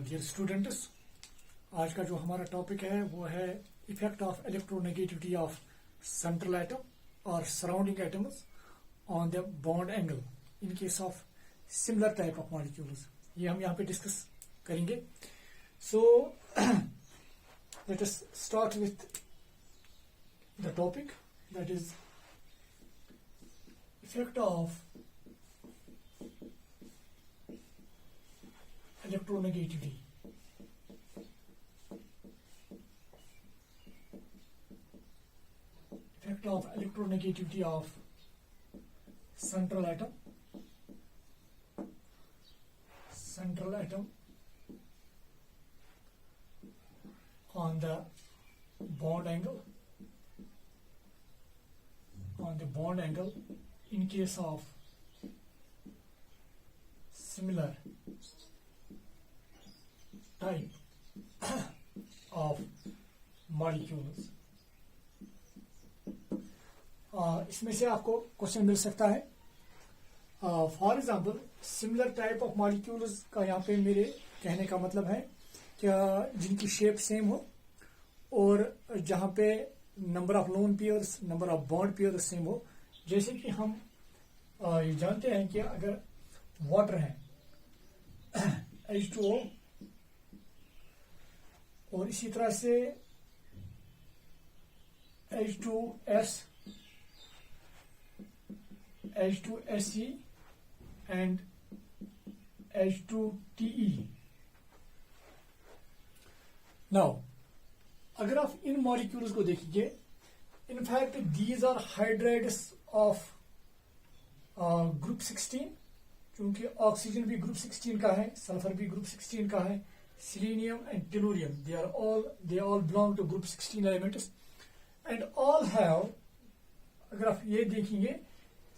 Dear students, आज का जो हमारा टॉपिक है वो है effect of electronegativity of central atom और surrounding atoms on the bond angle in case of similar type of molecules. ये हम यहाँ पे डिस्कस करेंगे। So let us start with the topic that is effect of electronegativity. Effect of electronegativity of central atom on the bond angle in case of similar type of molecules। इसमें से आपको question मिल सकता है। For example similar type of molecules का यहाँ पे मेरे कहने का मतलब है कि जिनकी शेप सेम हो और जहाँ पे number of lone pairs, number of bond pairs same हो। जैसे कि हम ये जानते हैं कि अगर वाटर है H2O और इसी तरह से H2S, H2SE and H2TE। Now अगर आप इन मॉलिक्यूल्स को देखेंगे, in fact these are hydrides of group 16, क्योंकि ऑक्सीजन भी ग्रुप 16 का है, सल्फर भी ग्रुप 16 का है, selenium and tellurium, they all belong to group 16 elements and all have, अगर आप ये देखेंगे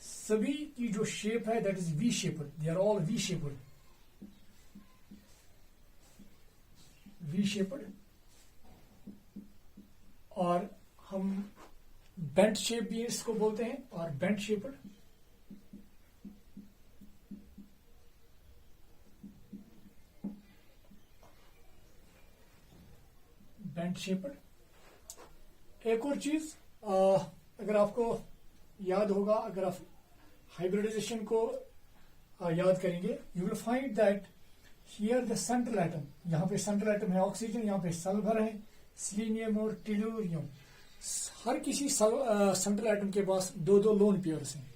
सभी की जो शेप है that is V shaped, they are all V shaped और हम बेंट शेप भी इसको बोलते हैं और बेंट शेप्ड। Bent shaped. एक और चीज अगर आपको याद होगा, अगर आप हाइब्रिडाइजेशन को याद करेंगे, you will find that here the central atom, यहाँ पे सेंट्रल एटम है ऑक्सीजन, यहाँ पे सल्फर है, सिलीनियम और टेलुरियम। हर किसी सेंट्रल एटम के पास दो दो लोन पेयर्स हैं।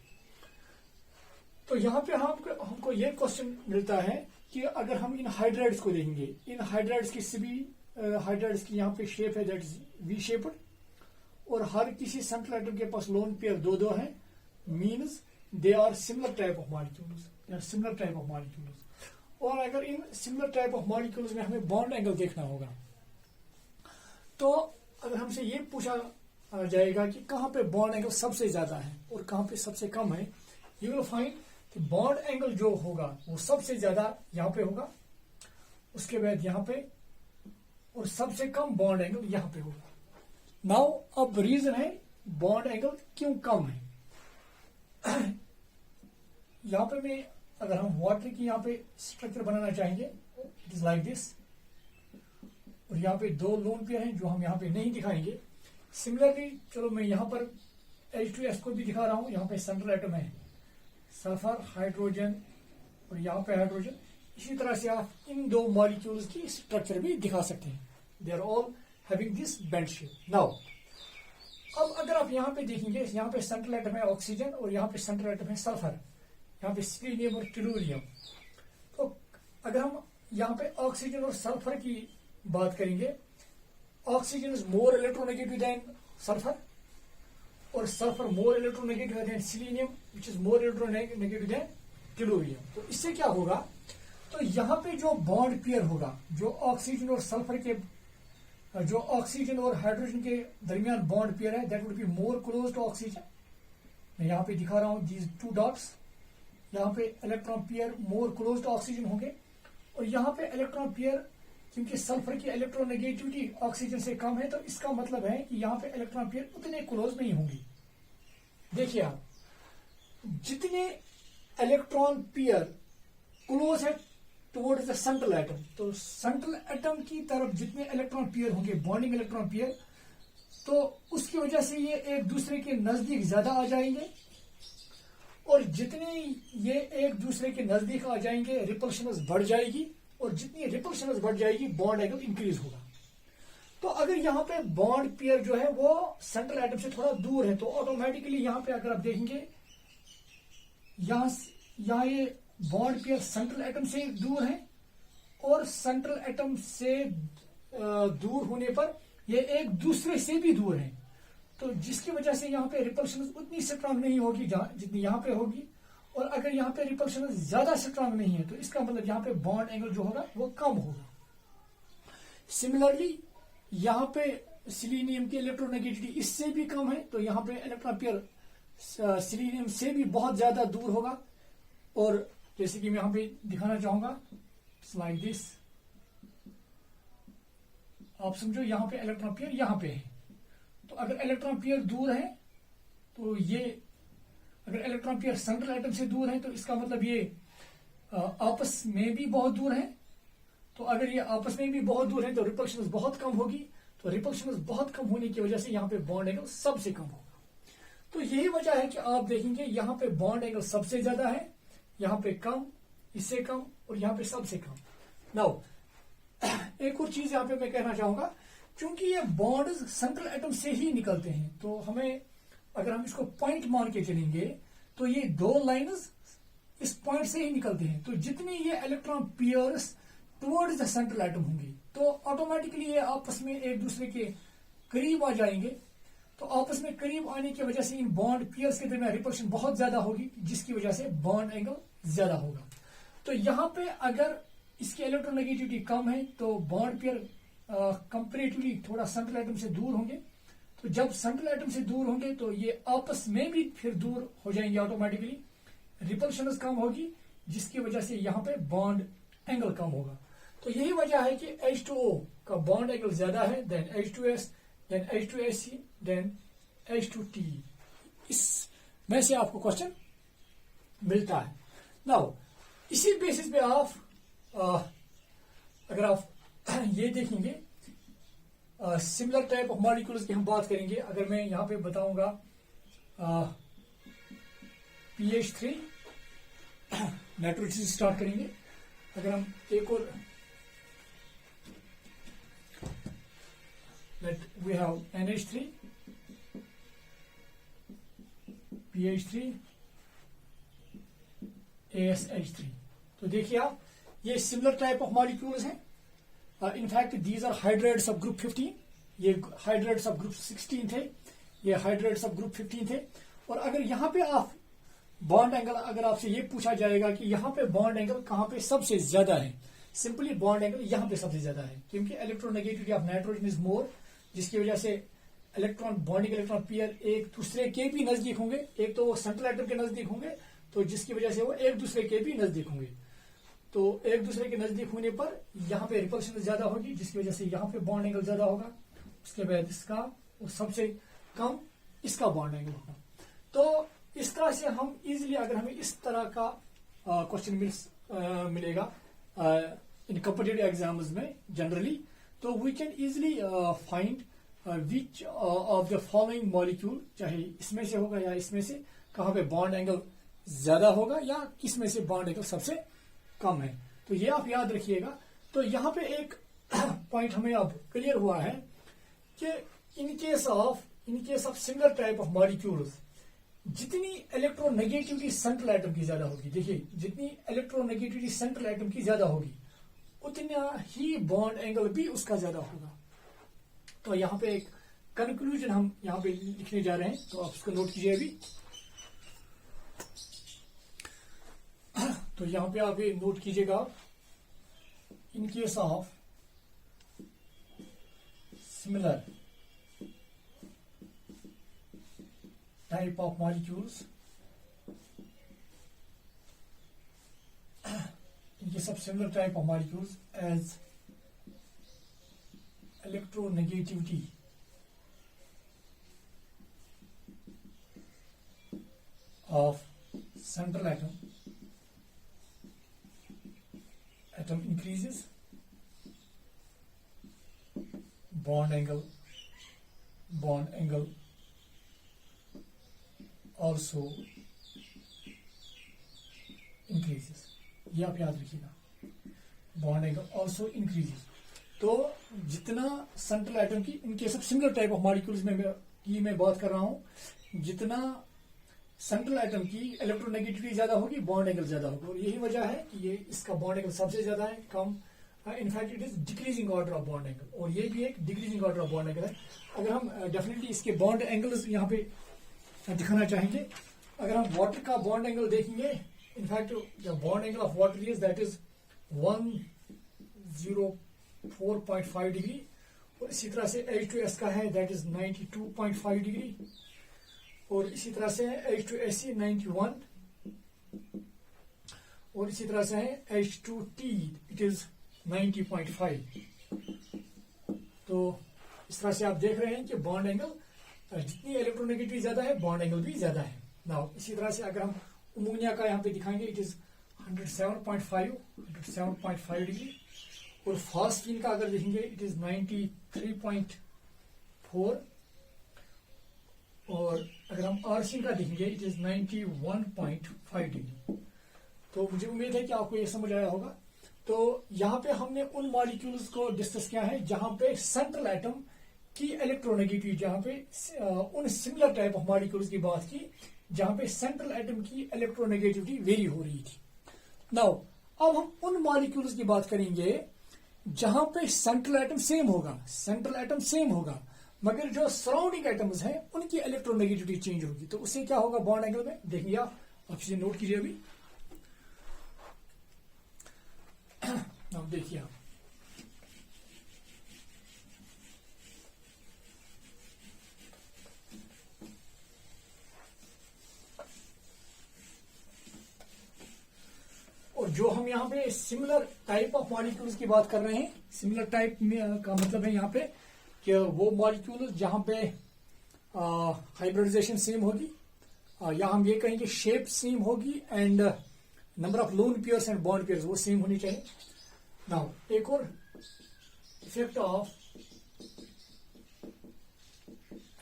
तो यहाँ पे हमको ये क्वेश्चन मिलता है कि अगर हम इन हाइड्राइड्स को देखेंगे, इन हाइड्राइड्स की सभी हाइड्राइड्स की यहाँ पे शेप है दैट इज वी शेप्ड और हर किसी सेंट्रल एटम के पास लोन पेयर दो दो है, means they are similar type of molecules. और अगर इन सिमिलर टाइप ऑफ मॉलिक्यूल्स में हमें बॉन्ड एंगल देखना होगा, तो अगर हमसे ये पूछा जाएगा कि कहाँ पे बॉन्ड एंगल सबसे ज्यादा है और कहाँ पे सबसे कम है, यू विल फाइंड कि बॉन्ड एंगल जो होगा वो सबसे ज्यादा यहाँ पे होगा, उसके बाद यहाँ पे, और सबसे कम बॉन्ड एंगल यहां पे होगा। नाउ अब रीजन है बॉन्ड एंगल क्यों कम है। यहां पे मैं अगर हम वाटर की यहाँ पे स्ट्रक्चर बनाना चाहेंगे, इट इज लाइक दिस, और यहाँ पे दो लोन पेयर हैं जो हम यहाँ पे नहीं दिखाएंगे। सिमिलरली चलो मैं यहाँ पर H2S को भी दिखा रहा हूं, यहाँ पे सेंट्रल एटम है सल्फर, हाइड्रोजन और यहाँ पे हाइड्रोजन। इसी तरह से आप इन दो मॉलिक्यूल्स की स्ट्रक्चर भी दिखा सकते हैं। They are all having this bent shape. Now अब अगर आप यहाँ पे देखेंगे, यहाँ पे सेंट्रल एटम है ऑक्सीजन और यहाँ पे सेंट्रल एटम है सल्फर, यहाँ पे सिलीनियम और टेलुरियम। तो अगर हम यहाँ पे ऑक्सीजन और सल्फर की बात करेंगे, oxygen is more electronegative than sulphur और sulphur more electronegative than selenium which is more electronegative than tellurium. तो इससे क्या होगा, तो यहाँ पे जो बॉन्ड पेयर होगा, जो ऑक्सीजन और सल्फर के, जो ऑक्सीजन और हाइड्रोजन के दरमियान बॉन्ड पेयर है, that would be more close to oxygen. मैं यहाँ पे दिखा रहा हूँ दीज टू डॉट्स, यहाँ पे electron pair more close to oxygen होंगे और यहाँ पे इलेक्ट्रॉन पेयर, क्योंकि सल्फर की इलेक्ट्रोनेगेटिविटी ऑक्सीजन से कम है, तो इसका मतलब है कि यहाँ पे इलेक्ट्रॉन पेयर उतने क्लोज नहीं होंगी। देखिए आप, जितने इलेक्ट्रॉन पेयर क्लोज है टुवर्ड्स द सेंट्रल एटम। तो सेंट्रल एटम की तरफ जितने इलेक्ट्रॉन पेयर होंगे, बॉन्डिंग इलेक्ट्रॉन पेयर, तो उसकी वजह से ये एक दूसरे के नजदीक ज्यादा आ जाएंगे, और जितने ये एक दूसरे के नजदीक आ जाएंगे रिपल्शनस बढ़ जाएगी, और जितनी रिपल्शनस बढ़ जाएगी बॉन्ड एंगल इंक्रीज होगा। तो अगर यहाँ पे बॉन्ड पेयर जो है वो सेंट्रल एटम से थोड़ा दूर है, तो ऑटोमेटिकली यहाँ पे अगर आप देखेंगे यहाँ ये बॉन्ड पेयर सेंट्रल एटम से दूर है, और सेंट्रल एटम से दूर होने पर ये एक दूसरे से भी दूर है, तो जिसकी वजह से यहाँ पे रिपल्शन उतनी स्ट्रांग नहीं होगी जितनी यहाँ पे होगी। और अगर यहाँ पे रिपल्शन ज्यादा स्ट्रांग नहीं है, तो इसका मतलब यहाँ पे बॉन्ड एंगल जो होगा वो कम होगा। सिमिलरली यहाँ पे सिलीनियम की इलेक्ट्रोनेगेटिविटी इससे भी कम है, तो यहाँ पे इलेक्ट्रॉन पेयर सिलीनियम से भी बहुत ज्यादा दूर होगा। और जैसे कि मैं यहाँ पे दिखाना चाहूंगा, लाइक दिस, आप समझो यहाँ पे इलेक्ट्रॉन पेयर यहाँ पे है, तो अगर इलेक्ट्रॉन पेयर दूर है, तो ये अगर इलेक्ट्रॉन पेयर सेंट्रल एटम से दूर है, तो इसका मतलब ये आपस में भी बहुत दूर है। तो अगर ये आपस में भी बहुत दूर है तो रिपल्शन बहुत कम होगी, तो रिपल्शन बहुत कम होने की वजह से यहाँ पे बॉन्ड एंगल सबसे कम होगा। तो यही वजह है कि आप देखेंगे यहाँ पे बॉन्ड एंगल सबसे ज्यादा है, यहाँ पे कम, इससे कम, और यहाँ पे सबसे कम। नाउ एक और चीज यहाँ पे मैं कहना चाहूंगा, क्योंकि ये बॉन्ड सेंट्रल एटम से ही निकलते हैं, तो हमें अगर हम इसको पॉइंट मान के चलेंगे, तो ये दो लाइन्स इस पॉइंट से ही निकलते हैं। तो जितनी ये electron pairs towards the central atom होंगी, तो ऑटोमेटिकली ये आपस में एक दूसरे के करीब आ जाएंगे। तो आपस में करीब आने की वजह से इन बॉन्ड पेयर्स के दरमियान रिपल्शन बहुत ज्यादा होगी, जिसकी वजह से बॉन्ड एंगल ज्यादा होगा। तो यहाँ पे अगर इसकी इलेक्ट्रोनेगेटिविटी कम है, तो बॉन्ड पेयर कंपेरेटिवली थोड़ा सेंट्रल एटम से दूर होंगे। तो जब सेंट्रल एटम से दूर होंगे, तो ये आपस में भी फिर दूर हो जाएंगे, ऑटोमेटिकली रिपल्शन कम होगी, जिसकी वजह से यहाँ पे बॉन्ड एंगल कम होगा। तो यही वजह है कि H2O का बॉन्ड एंगल ज्यादा है then H2S, then H2SC, then H2T। इसमें से आपको क्वेश्चन मिलता है। नाउ इसी बेसिस पे आप अगर आप ये देखेंगे सिमिलर टाइप ऑफ मॉलिक्यूल्स की हम बात करेंगे। अगर मैं यहां पे बताऊंगा PH3 नाइट्रोजन स्टार्ट करेंगे। अगर हम एक और we have NH3, PH3, ASH3। तो देखिए आप, ये सिमिलर टाइप ऑफ मॉलिक्यूल्स हैं। In fact these are hydrides of group 15, ये हाइड्राइड्स ऑफ ग्रुप 16 थे, ये हाइड्राइड्स ऑफ ग्रुप 15 थे। और अगर यहाँ पे आप बॉन्ड एंगल, अगर आपसे ये पूछा जाएगा कि यहाँ पे बॉन्ड एंगल कहाँ पे सबसे ज्यादा है, सिंपली बॉन्ड एंगल यहाँ पे सबसे ज्यादा है, क्योंकि electronegativity of nitrogen is more, जिसकी वजह से इलेक्ट्रॉन बॉन्डिंग इलेक्ट्रॉन पेयर एक दूसरे के भी नजदीक होंगे। एक तो वो सेंट्रल एटम के नजदीक होंगे, तो जिसकी वजह से वो एक दूसरे के भी नजदीक होंगे। तो एक दूसरे के नजदीक होने पर यहाँ पे रिपल्शन ज्यादा होगी, जिसकी वजह से यहाँ पे बॉन्ड एंगल ज्यादा होगा। उसके बाद इसका सबसे कम इसका बॉन्ड एंगल होगा। तो इस तरह से हम इजिली, अगर हमें इस तरह का क्वेश्चन मिलेगा इन कॉम्पिटिटिव एग्जाम्स में जनरली, तो we can easily find which of the following molecule, चाहे इसमें से होगा या इसमें से, कहाँ पे बॉन्ड एंगल ज्यादा होगा या किसमें से बॉन्ड एंगल सबसे कम है। तो ये आप याद रखिएगा। तो यहाँ पे एक पॉइंट हमें अब क्लियर हुआ है कि इन case of similar type of molecules, जितनी इलेक्ट्रोनेगेटिविटी सेंट्रल एटम की ज्यादा होगी, देखिए जितनी इलेक्ट्रोनेगेटिविटी सेंट्रल एटम की ज्यादा होगी, उतना ही बॉन्ड एंगल भी उसका ज्यादा होगा। तो यहाँ पे एक कंक्लूजन हम यहाँ पे लिखने जा रहे हैं, तो आप उसको नोट कीजिए अभी। तो यहाँ पे आप ये नोट कीजिएगा, इन case of similar type of molecules, in case of similar type of molecules as electronegativity of central atom atom increases, bond angle also increases. ये आप याद रखिएगा, बॉन्ड एंगल ऑल्सो इंक्रीजेस. तो जितना सेंट्रल एटम की इनके सब सिमिलर टाइप ऑफ मॉलिक्यूल्स में मैं बात कर रहा हूं, जितना सेंट्रल एटम की इलेक्ट्रोनेगेटिविटी ज्यादा होगी, बॉन्ड एंगल ज्यादा होगा. और यही वजह है कि ये इसका बॉन्ड एंगल सबसे ज्यादा है, कम. In fact it is decreasing order of bond angle, और ये भी एक decreasing order of bond angle है. अगर हम डेफिनेटली इसके बॉन्ड एंगल्स यहाँ पे दिखाना चाहेंगे. अगर हम वाटर का बॉन्ड एंगल देखेंगे, in fact the bond angle of water is that is 104.5 degree. और इसी तरह से H2S का है दैट इज 92.5 डिग्री. और इसी तरह से H2SC 91. और इसी तरह से है H2T इट इज 90.5. तो इस तरह से आप देख रहे हैं कि बॉन्ड एंगल जितनी इलेक्ट्रोनेगेटिविटी ज्यादा है, बॉन्ड एंगल भी ज्यादा है. नाउ इसी तरह से अगर हम अमोनिया का यहाँ पे दिखाएंगे, इट इज 107.5 डिग्री. और फास्फीन का अगर देखेंगे इट इज 93.4. और अगर हम आर्सिन का देखेंगे इट इज 91.5 डिग्री. तो मुझे उम्मीद है कि आपको ये समझ आया होगा. तो यहाँ पे हमने उन मॉलिक्यूल्स को डिस्कस किया है जहां पे सेंट्रल एटम की इलेक्ट्रोनेगेटिविटी, जहां पे उन सिमिलर टाइप ऑफ मॉलिक्यूल्स की बात की जहां पे सेंट्रल एटम की इलेक्ट्रोनेगेटिविटी वेरी हो रही थी. नाउ अब हम उन मॉलिक्यूल्स की बात करेंगे जहां पे सेंट्रल एटम सेम होगा, मगर जो सराउंडिंग एटम्स हैं उनकी इलेक्ट्रोनेगेटिविटी चेंज होगी. तो उससे क्या होगा बॉन्ड एंगल में, देखिए आप चीजें नोट कीजिए. अभी अब देखिए आप, और जो हम यहाँ पे सिमिलर टाइप ऑफ मॉलिक्यूल्स की बात कर रहे हैं, सिमिलर टाइप में का मतलब है यहाँ पे कि वो मॉलिक्यूल्स जहां पे हाइब्रिडाइजेशन सेम होगी, या हम ये कहेंगे शेप सेम होगी, and number of lone pairs and bond pairs वो सेम होनी चाहिए. नाउ एक और effect of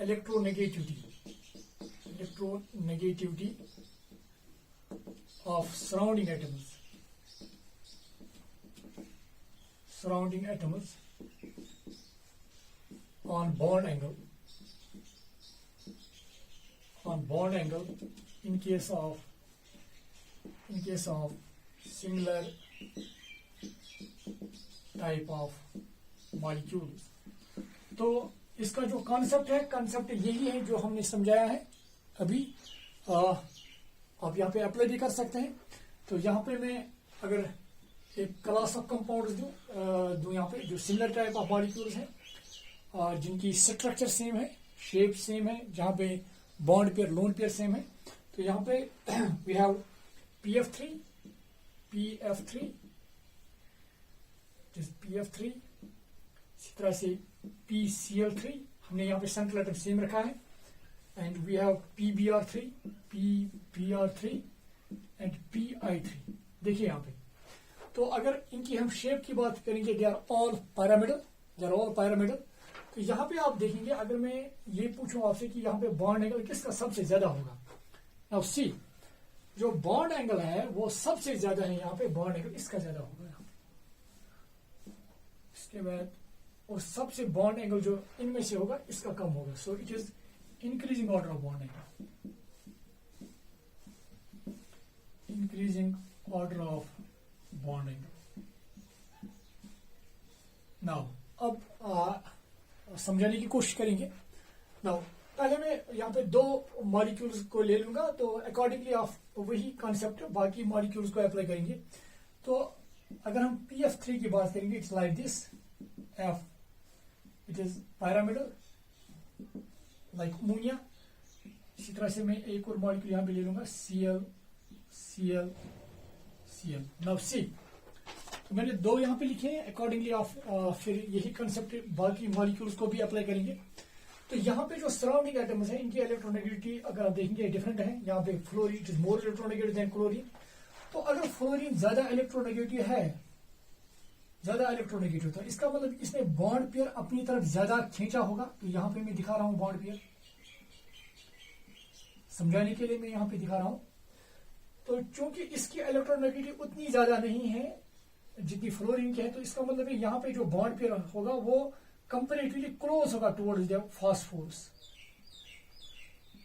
electronegativity of surrounding atoms on bond angle in case of similar type of molecules. तो इसका जो कॉन्सेप्ट यही है जो हमने समझाया है अभी. आप यहाँ पे अप्लाई भी कर सकते हैं. तो यहाँ पे मैं अगर एक क्लास ऑफ कंपाउंड्स दूं यहाँ पे जो सिमिलर टाइप ऑफ मॉलिक्यूल्स हैं, जिनकी स्ट्रक्चर सेम है, शेप सेम है, जहां पे bond pair lone pair same है. तो यहाँ पे वी हैव PF3 इसी तरह से PCl3, हमने यहाँ पे सेंट्रल एटम सेम रखा है. And we have PBr3 and PI3. देखिए यहाँ पे, तो अगर इनकी हम शेप की बात करेंगे, दे आर ऑल पैरामिडल. तो यहाँ पे आप देखेंगे, अगर मैं ये पूछूं आपसे कि यहाँ पे बॉन्ड एंगल किसका सबसे ज्यादा होगा, नाउ सी जो बॉन्ड एंगल है वो सबसे ज्यादा है यहाँ पे, बॉन्ड एंगल इसका ज्यादा होगा यहाँ पे. इसके बाद और सबसे बॉन्ड एंगल जो इनमें से होगा इसका कम होगा. So it is increasing order of bond angle, increasing order of bond angle. Now अब समझाने की कोशिश करेंगे. नाउ पहले मैं यहाँ पे दो मॉलिक्यूल्स को ले लूंगा, तो अकॉर्डिंगली आप वही कॉन्सेप्ट बाकी मॉलिक्यूल्स को अप्लाई करेंगे. तो अगर हम PF3 की बात करेंगे, it's like this. F it is pyramidal like ammonia. इसी तरह से मैं एक और मॉलिक्यूल यहाँ पे ले लूंगा, Cl. नाउ सी, तो मैंने दो यहाँ पे लिखे हैं. अकॉर्डिंगली आप फिर यही कंसेप्ट बाकी मॉलिक्यूल्स को भी अप्लाई करेंगे. तो यहाँ पे जो सराउंडिंग एटम्स हैं इनकी इलेक्ट्रोनेगेटिविटी अगर आप देखेंगे डिफरेंट है. यहाँ पे fluorine it is more electronegative than chlorine. तो अगर फ्लोरीन ज्यादा इलेक्ट्रोनेगेटिव है ज्यादा इलेक्ट्रोनेगेटिव था। इसका मतलब इसने बॉन्ड पेयर अपनी तरफ ज्यादा खींचा होगा। तो यहां पे मैं दिखा रहा हूं बॉन्ड पेयर, समझाने के लिए मैं यहां पे दिखा रहा हूं। तो चूंकि इसकी इलेक्ट्रोनेगेटिव उतनी ज्यादा नहीं है जितनी फ्लोरीन की है, तो इसका मतलब है यहां पे जो बॉन्ड पेयर होगा वो कंपेरेटिवली क्लोज होगा टुवर्ड्स द फास्फोरस,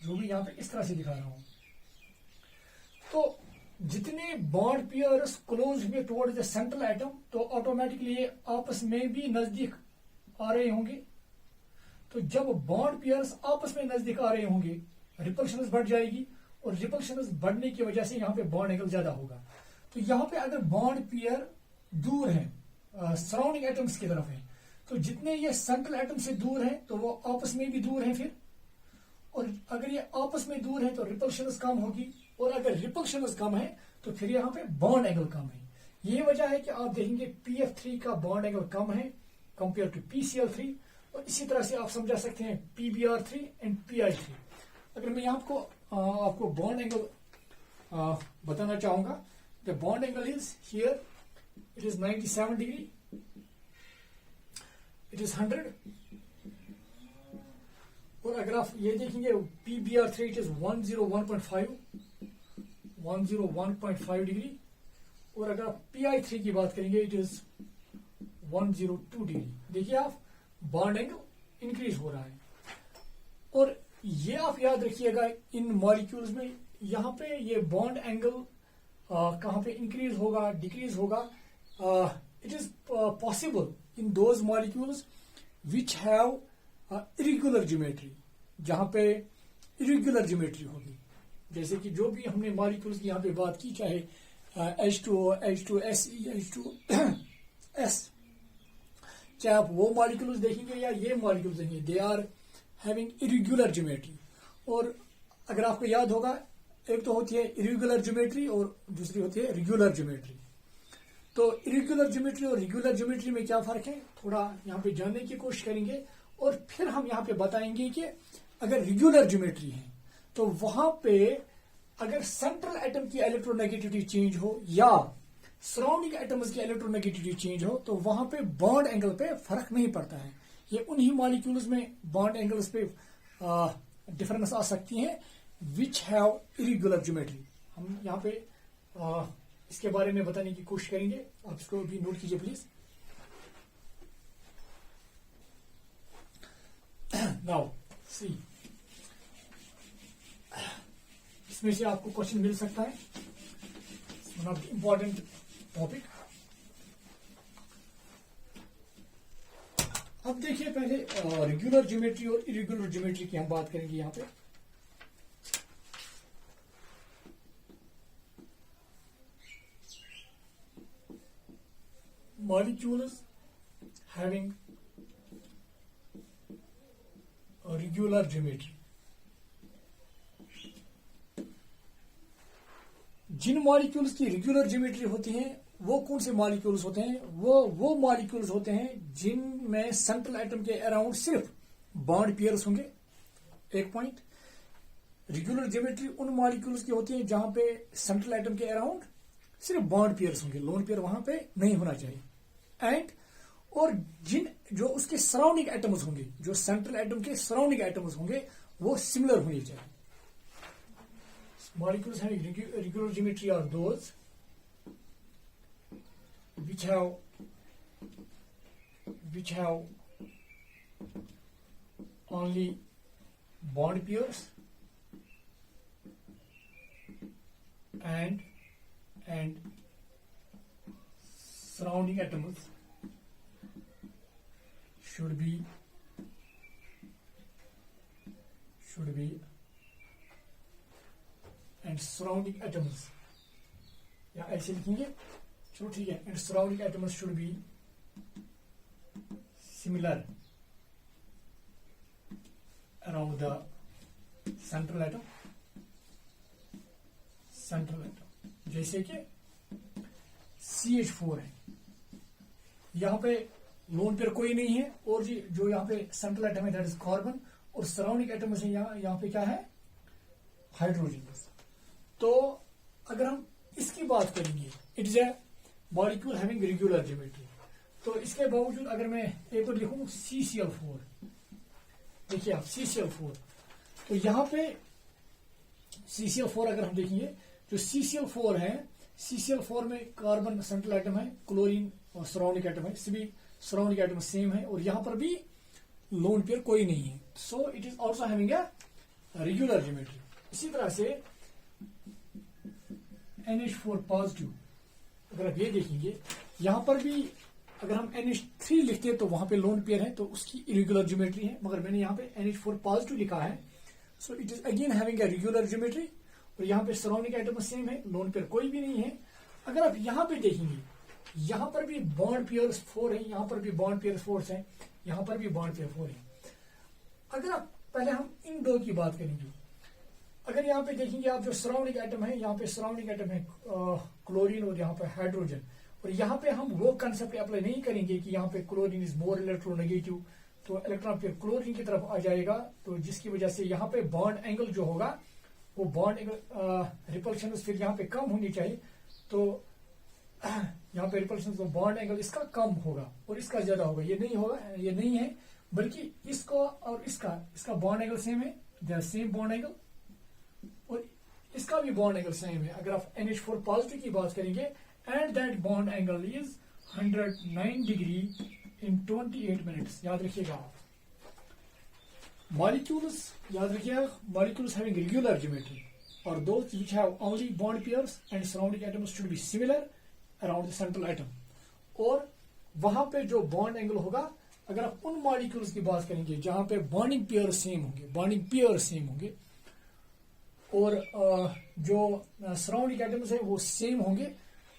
जो भी यहां पे इस तरह से दिखा रहा हूं। तो जितने बॉन्ड पेयर्स क्लोज हुए टुवर्ड्स द सेंट्रल एटम, तो ऑटोमेटिकली ये आपस में भी नजदीक आ रहे होंगे। तो जब बॉन्ड पेयर्स आपस में नजदीक आ रहे होंगे, रिपल्शन बढ़ जाएगी, और रिपल्शन बढ़ने की वजह से यहां पे बॉन्ड एंगल ज्यादा होगा। तो यहां पे अगर बॉन्ड पेयर दूर है, सराउंडिंग एटम्स की तरफ है, तो जितने ये सेंट्रल एटम से दूर है तो वो आपस में भी दूर है फिर, और अगर ये आपस में दूर है तो रिपल्शन कम होगी, और अगर रिपल्शन कम है तो फिर यहाँ पे बॉन्ड एंगल कम है। ये वजह है कि आप देखेंगे PF3 का बॉन्ड एंगल कम है कंपेयर टू PCl3, और इसी तरह से आप समझा सकते हैं PBr3 एंड PI3। अगर मैं आपको बॉन्ड एंगल बताना चाहूंगा, the bond angle is here, it is 97 degree, it is 100, और अगर आप ये देखेंगे PBr3 इट इज 101.5 डिग्री, और अगर आप PI3 की बात करेंगे इट इज 102 डिग्री। देखिए आप बॉन्ड एंगल इंक्रीज हो रहा है। और ये आप याद रखिएगा इन मॉलिक्यूल्स में यहां पे ये बॉन्ड एंगल कहां पे इंक्रीज होगा डिक्रीज होगा, it is possible in those molecules which have irregular geometry, जहां पे इरेगुलर ज्योमेट्री होगी। जैसे कि जो भी हमने मॉलिक्यूल्स की यहां पे बात की, चाहे H2O, H2SE, H2S, चाहे आप वो मॉलिक्यूल्स देखेंगे या ये मॉलिक्यूल्स देखेंगे, they are having irregular geometry. और अगर आपको याद होगा, एक तो होती है इरेगुलर ज्योमेट्री और दूसरी होती है रेगुलर ज्योमेट्री। तो इरेगुलर ज्योमेट्री और रेगुलर ज्योमेट्री में क्या फर्क है, थोड़ा यहाँ पे जानने की कोशिश करेंगे, और फिर हम यहाँ पे बताएंगे कि अगर रेगुलर ज्योमेट्री है तो वहां पे अगर सेंट्रल एटम की इलेक्ट्रोनेगेटिविटी चेंज हो या सराउंडिंग एटम्स की इलेक्ट्रोनेगेटिविटी चेंज हो, तो वहां पे बॉन्ड एंगल पे फर्क नहीं पड़ता है। ये उन्हीं मॉलिक्यूल्स में बॉन्ड एंगल्स पे डिफरेंस आ सकती है विच हैव इरेगुलर ज्योमेट्री। हम यहाँ पे इसके बारे में बताने की कोशिश करेंगे, आप इसको भी नोट कीजिए प्लीज। नाउ सी, इसमें से आपको क्वेश्चन मिल सकता है, one of the important topic. अब देखिए पहले रेगुलर ज्योमेट्री और इरेगुलर ज्योमेट्री की हम बात करेंगे यहां पे। molecules having a regular geometry, जिन मॉलिक्यूल्स की रेगुलर ज्योमेट्री होती है वो कौन से मॉलिक्यूल्स होते हैं, वो मॉलिक्यूल्स होते हैं जिनमें सेंट्रल एटम के अराउंड सिर्फ बॉन्ड पेयर्स होंगे। एक पॉइंट, रेगुलर ज्योमेट्री उन मॉलिक्यूल्स की होती है जहां पे सेंट्रल एटम के अराउंड सिर्फ बॉन्ड पेयर्स होंगे, लोन पेयर वहां पे नहीं होना चाहिए। एंड और जो उसके सराउंडिंग एटम्स होंगे, जो सेंट्रल एटम के सराउंडिंग एटम्स होंगे, वो सिमिलर होने चाहिए। Molecules having regular geometry are those which have only bond pairs and surrounding atoms should be and surrounding atoms, या ऐसे लिखेंगे, चलो ठीक है, and surrounding atoms should be similar around the central atom, जैसे कि CH4 है, यहां पे लोन पेयर कोई नहीं है, और जो यहाँ पे सेंट्रल एटम है दैट इज कार्बन, और सराउंडिंग एटम है यहाँ पे क्या है, हाइड्रोजन। तो अगर हम इसकी बात करेंगे, it is a molecule having regular geometry, तो इसके बावजूद अगर मैं एक और लिखूं CCl4, देखिए आप CCl4, तो यहां पे CCl4 अगर हम देखेंगे, जो CCl4 है, CCl4 में कार्बन सेंट्रल एटम है, क्लोरीन और सराउंडिंग एटम है, सभी सराउंडिंग एटम सेम है, और यहां पर भी लोन पेयर कोई नहीं है, so it is also having a regular geometry. इसी तरह से NH4 पॉजिटिव, अगर आप ये देखेंगे, यहां पर भी अगर हम NH3 लिखते हैं तो वहां पे लोन पेयर है, तो उसकी इरेगुलर ज्योमेट्री है, मगर मैंने यहाँ पे NH4 पॉजिटिव लिखा है, so it is again having a regular geometry, और यहाँ पे सराउंडिंग एटम सेम है, लोन पेयर कोई भी नहीं है। अगर आप यहाँ पे देखेंगे, यहाँ पर भी बॉन्ड पेयर्स 4 है, यहाँ पर भी बॉन्ड पेयर 4 है, यहाँ पर भी बॉन्ड पेयर 4 है। अगर आप पहले हम इन दो की बात करेंगे, अगर यहाँ पे देखेंगे आप, जो सराउंडिंग एटम है, यहाँ पे सराउंडिंग एटम है क्लोरीन और यहाँ पे हाइड्रोजन, और यहाँ पे हम वो कंसेप्ट अप्लाई नहीं करेंगे कि यहाँ पे क्लोरीन इज मोर इलेक्ट्रोनेगेटिव, तो इलेक्ट्रॉन पेयर क्लोरीन की तरफ आ जाएगा, तो जिसकी वजह से यहाँ पे बॉन्ड एंगल जो होगा वो बॉन्ड एंगल रिपल्शन फिर यहाँ पे कम होनी चाहिए, तो यहाँ पे रिपल्शन तो बॉन्ड एंगल इसका कम होगा और इसका ज्यादा होगा, ये नहीं होगा, ये नहीं है, बल्कि इसको और इसका बॉन्ड एंगल सेम है, they are same bond angle, और इसका भी बॉन्ड एंगल सेम है। अगर आप NH4 पॉजिटिव की बात करेंगे, and that bond angle is 109 degree in 28 minutes. याद रखिएगा आप, मॉलिक्यूल्स, याद रखिएगा, मॉलिक्यूल्स हैविंग रेगुलर ज्योमेट्री और those which have only bond pairs and surrounding atoms should be similar around the central atom, और वहां पे जो बॉन्ड एंगल होगा, अगर आप उन मॉलिक्यूल्स की बात करेंगे जहां पे बॉन्डिंग पेयर सेम होंगे, बॉन्डिंग पेयर सेम होंगे, और जो सराउंडिंग एटम्स है वो सेम होंगे,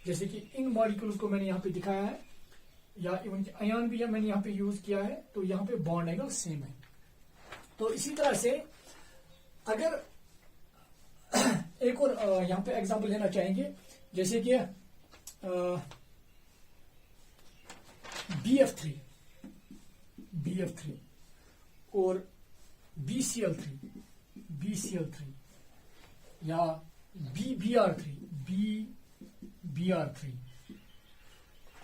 जैसे कि इन मॉलिक्यूल्स को मैंने यहाँ पे दिखाया है, या इवन आयन भी मैंने यहाँ पे यूज किया है, तो यहाँ पे बॉन्ड एंगल सेम है। तो इसी तरह से अगर एक और यहाँ पे एग्जांपल लेना चाहेंगे, जैसे कि BF3 और BCl3 या BBr3,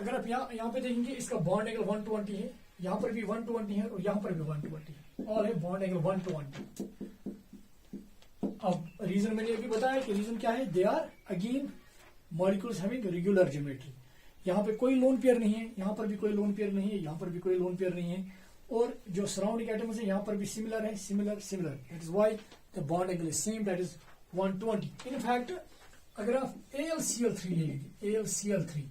अगर आप यहाँ पे देखेंगे, इसका बॉन्ड एंगल 120 है, यहाँ पर भी 120 है और यहाँ पर भी 120 है, और है बॉन्ड एंगल 120। अब रीजन मैंने अभी बताया कि रीजन क्या है, they are again molecules having regular geometry. यहाँ पे कोई लोन पेयर नहीं है, यहाँ पर भी कोई लोन पेयर नहीं है, यहाँ पर भी कोई लोन पेयर नहीं है, और जो सराउंडिंग एटम्स है यहाँ पर भी सिमिलर है, similar, that is why the bond angle is same, that is 120। In fact अगर आप AlCl3 लेंगे, AlCl3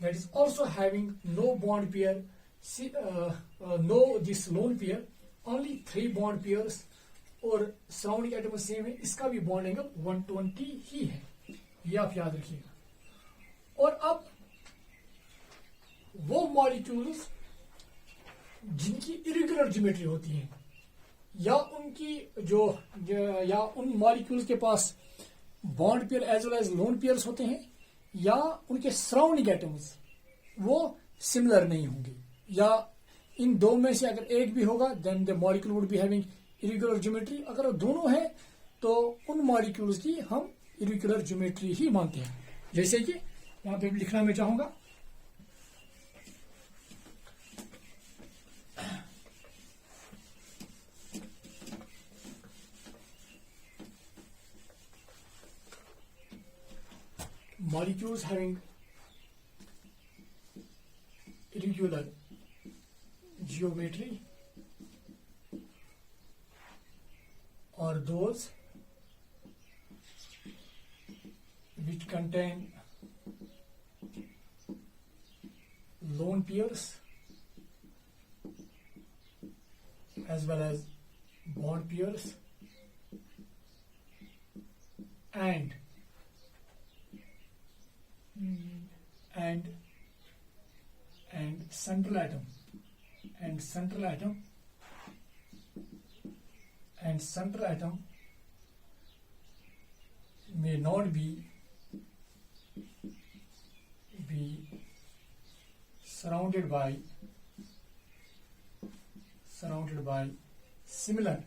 that is also having no bond pair, no this lone pair, only 3 bond pairs, और surrounding atom same है, इसका भी bond angle 120 ही है, ये आप याद रखिएगा। और अब वो मॉलिक्यूल्स जिनकी इरेगुलर ज्योमेट्री होती है, या उनकी या उन मॉलिक्यूल्स के पास bond pair as well as lone pairs होते हैं, या उनके सराउंडिंग एटम्स वो सिमिलर नहीं होंगे, या इन दो में से अगर एक भी होगा, then the molecule would be having irregular geometry. अगर दोनों है तो उन मॉलिक्यूल्स की हम इरेगुलर ज्योमेट्री ही मानते हैं। जैसे कि यहां पे लिखना मैं चाहूंगा, molecules having irregular geometry are those which contain lone pairs as well as bond pairs and central atom may not be surrounded by similar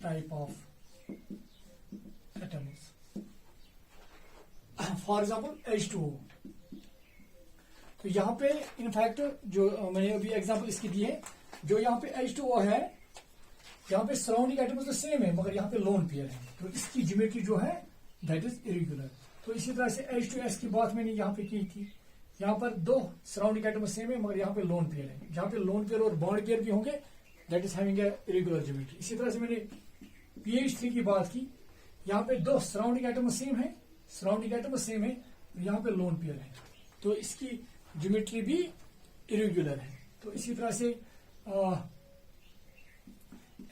type of atoms. For example, H2O. तो यहाँ पे इनफैक्ट जो मैंने अभी example इसकी दी है, जो यहाँ पे H2O है, यहाँ पे सराउंडिंग एटम्स तो सेम है मगर यहाँ पे लोन पेयर है, तो इसकी ज्योमेट्री जो है दैट इज इरेगुलर। तो इसी तरह से H2S की बात मैंने यहाँ पे की थी, यहाँ पर दो सराउंडिंग एटम्स सेम है मगर यहाँ पे लोन पेयर है, जहाँ पे लोन पेयर और बॉन्ड पेयर भी होंगे that is having a irregular geometry. इसी तरह से मैंने PH3 की बात की, यहाँ पे दो सराउंडिंग एटम्स सेम है, और यहाँ पे लोन पेयर है, तो इसकी ज्योमेट्री भी इरेगुलर है। तो इसी तरह से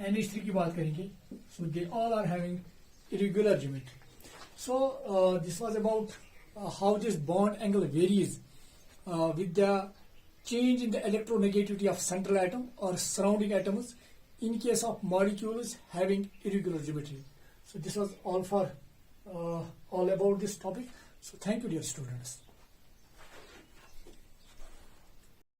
NH3 की बात करेंगे, so they all are having irregular geometry. So this was about how this bond angle varies with the change in the electronegativity of central atom or surrounding atoms in case of molecules having irregular geometry. So this was all about this topic. So thank you, dear students.